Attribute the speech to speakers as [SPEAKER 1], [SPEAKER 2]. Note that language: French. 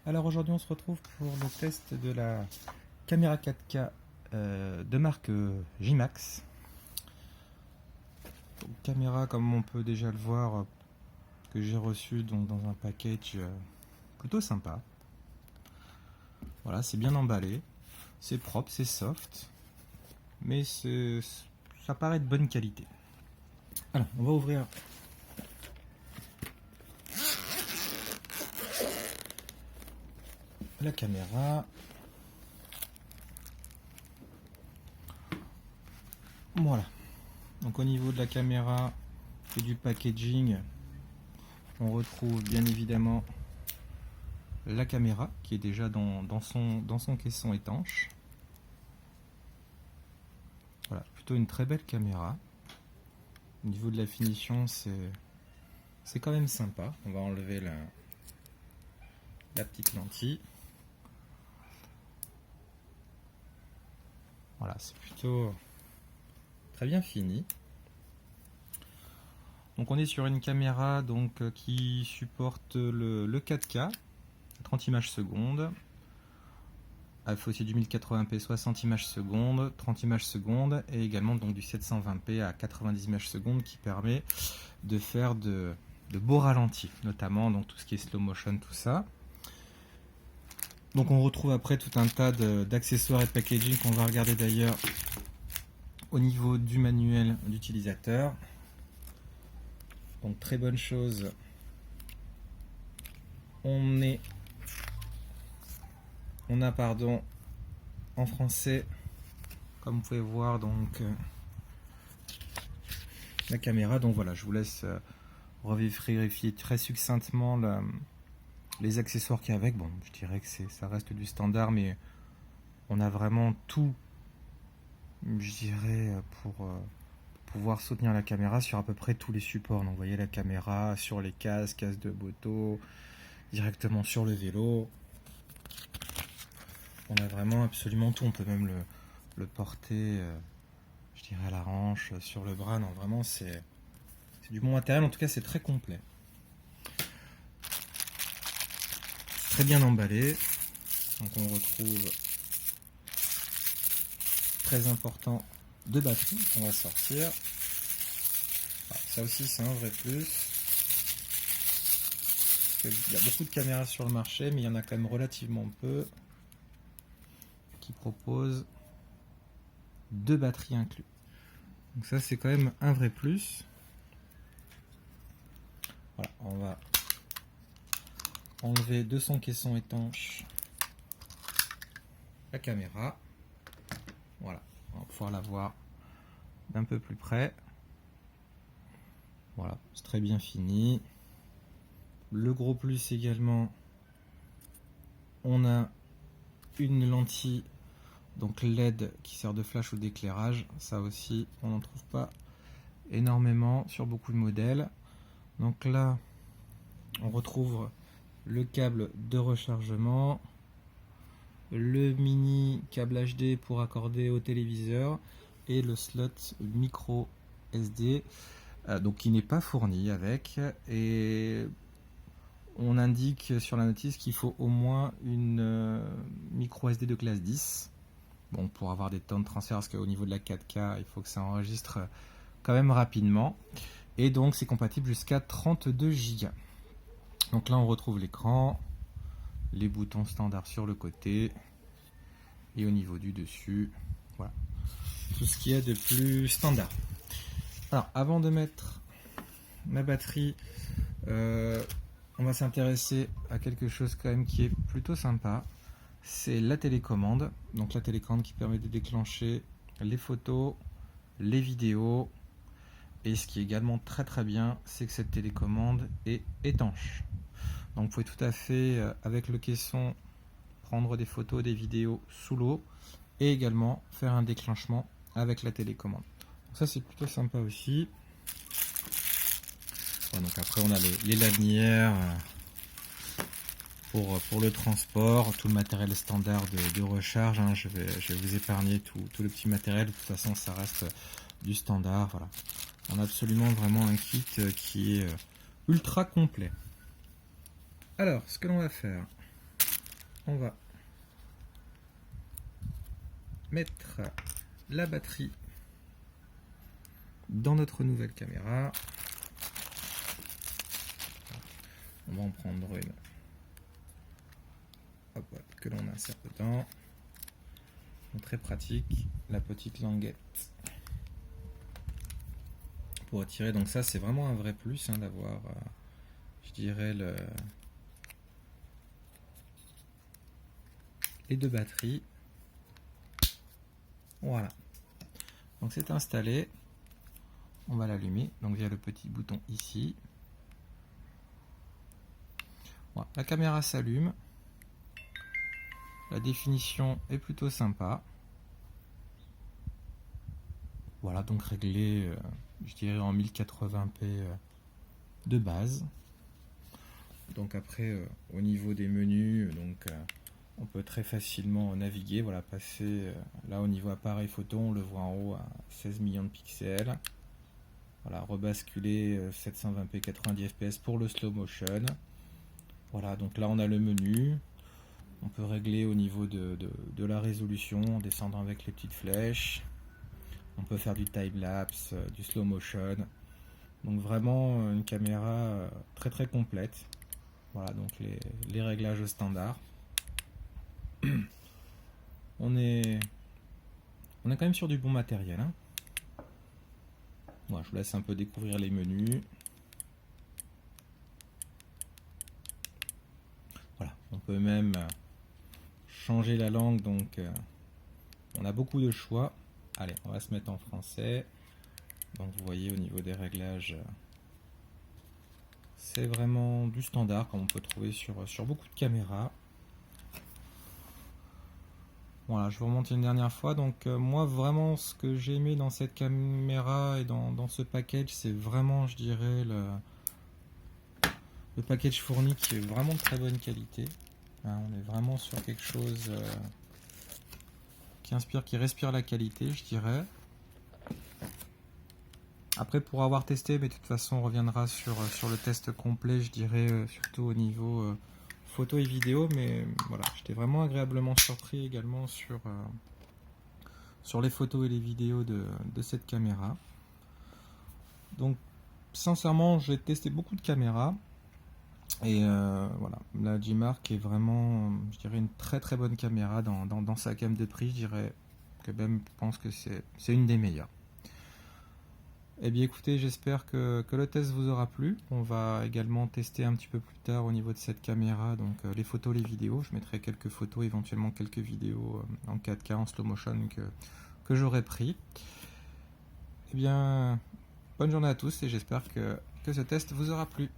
[SPEAKER 1] Alors aujourd'hui on se retrouve pour le test de la caméra 4K de marque Gimax. Donc, caméra comme on peut déjà le voir que j'ai reçu donc dans un package plutôt sympa. Voilà, c'est bien emballé, c'est propre, c'est soft, mais ça paraît de bonne qualité. Alors on va ouvrir la caméra. Voilà. Donc au niveau de la caméra et du packaging, on retrouve bien évidemment la caméra qui est déjà dans son caisson étanche. Voilà, plutôt une très belle caméra. Au niveau de la finition, c'est quand même sympa. On va enlever la petite lentille. Voilà, c'est plutôt très bien fini. Donc on est sur une caméra qui supporte le 4K, 30 images secondes. Elle fait aussi du 1080p 60 images secondes, 30 images secondes et également donc du 720p à 90 images secondes qui permet de faire de beaux ralentis, notamment donc tout ce qui est slow motion, tout ça. Donc on retrouve après tout un tas d'accessoires et de packaging qu'on va regarder d'ailleurs au niveau du manuel d'utilisateur. Donc très bonne chose, on a en français, comme vous pouvez voir donc la caméra. Donc voilà, je vous laisse revérifier très succinctement les accessoires qu'il y a avec. Bon, je dirais que ça reste du standard, mais on a vraiment tout, je dirais, pour pouvoir soutenir la caméra sur à peu près tous les supports. Donc vous voyez la caméra sur les casques de moto, directement sur le vélo. On a vraiment absolument tout. On peut même le porter, je dirais, à la hanche, sur le bras. Non, vraiment, c'est du bon matériel. En tout cas, c'est très complet. Très bien emballé. Donc, on retrouve, très important, de batterie qu'on va sortir. Alors, ça aussi, c'est un vrai plus. Il y a beaucoup de caméras sur le marché, mais il y en a quand même relativement peu qui proposent 2 batteries inclus. Donc ça, c'est quand même un vrai plus. Voilà, on va enlever de son caisson étanche la caméra. Voilà, on va pouvoir la voir d'un peu plus près. Voilà, c'est très bien fini. Le gros plus également, on a une lentille donc LED qui sert de flash ou d'éclairage. Ça aussi, on n'en trouve pas énormément sur beaucoup de modèles. Donc là, on retrouve le câble de rechargement, le mini câble HD pour accorder au téléviseur et le slot micro SD, donc qui n'est pas fourni avec. Et on indique sur la notice qu'il faut au moins une micro SD de classe 10. Bon, pour avoir des temps de transfert, parce qu'au niveau de la 4K, il faut que ça enregistre quand même rapidement. Et donc, c'est compatible jusqu'à 32 Go. Donc là, on retrouve l'écran, les boutons standards sur le côté et au niveau du dessus. Voilà, tout ce qu'il y a de plus standard. Alors, avant de mettre ma batterie, on va s'intéresser à quelque chose quand même qui est plutôt sympa. C'est la télécommande. Donc la télécommande qui permet de déclencher les photos, les vidéos. Et ce qui est également très très bien, c'est que cette télécommande est étanche. Donc vous pouvez tout à fait, avec le caisson, prendre des photos, des vidéos sous l'eau et également faire un déclenchement avec la télécommande. Donc ça, c'est plutôt sympa aussi. Bon, donc après on a les lanières pour le transport, tout le matériel standard de recharge. Hein. Je vais vous épargner tout le petit matériel. De toute façon, ça reste du standard. Voilà. On a absolument vraiment un kit qui est ultra complet. Alors, ce que l'on va faire, on va mettre la batterie dans notre nouvelle caméra. On va en prendre une, hop, que l'on insère dedans. Donc, très pratique, la petite languette pour retirer. Donc ça, c'est vraiment un vrai plus, hein, d'avoir, je dirais, les deux batteries. Voilà. Donc c'est installé. On va l'allumer. Donc via le petit bouton ici. Voilà. La caméra s'allume. La définition est plutôt sympa. Voilà, donc réglé, je dirais en 1080p de base. Donc après, au niveau des menus, donc on peut très facilement naviguer. Voilà, passer là au niveau appareil photo, on le voit en haut à 16 millions de pixels. Voilà, rebasculer 720p 90 fps pour le slow motion. Voilà, donc là on a le menu. On peut régler au niveau de la résolution, en descendant avec les petites flèches. On peut faire du time-lapse, du slow motion. Donc vraiment une caméra très très complète. Voilà, donc les réglages standards. On est quand même sur du bon matériel, hein. Voilà, je vous laisse un peu découvrir les menus. Voilà, on peut même changer la langue, donc on a beaucoup de choix. Allez, on va se mettre en français. Donc vous voyez au niveau des réglages, c'est vraiment du standard comme on peut trouver sur beaucoup de caméras. Voilà, je vous remonte une dernière fois. Donc moi vraiment ce que j'ai aimé dans cette caméra et dans ce package, c'est vraiment, je dirais, le package fourni qui est vraiment de très bonne qualité. Hein, on est vraiment sur quelque chose qui inspire, qui respire la qualité, je dirais. Après, pour avoir testé, mais de toute façon on reviendra sur le test complet, je dirais, surtout au niveau photo et vidéo, mais voilà, j'étais vraiment agréablement surpris également sur les photos et les vidéos de cette caméra. Donc sincèrement, j'ai testé beaucoup de caméras et voilà, la G-Mark est vraiment, je dirais, une très très bonne caméra dans sa gamme de prix. Je dirais que même je pense que c'est une des meilleures. Eh bien écoutez, j'espère que le test vous aura plu. On va également tester un petit peu plus tard au niveau de cette caméra, donc les photos, les vidéos. Je mettrai quelques photos, éventuellement quelques vidéos en 4K, en slow motion que j'aurai pris. Eh bien, bonne journée à tous et j'espère que ce test vous aura plu.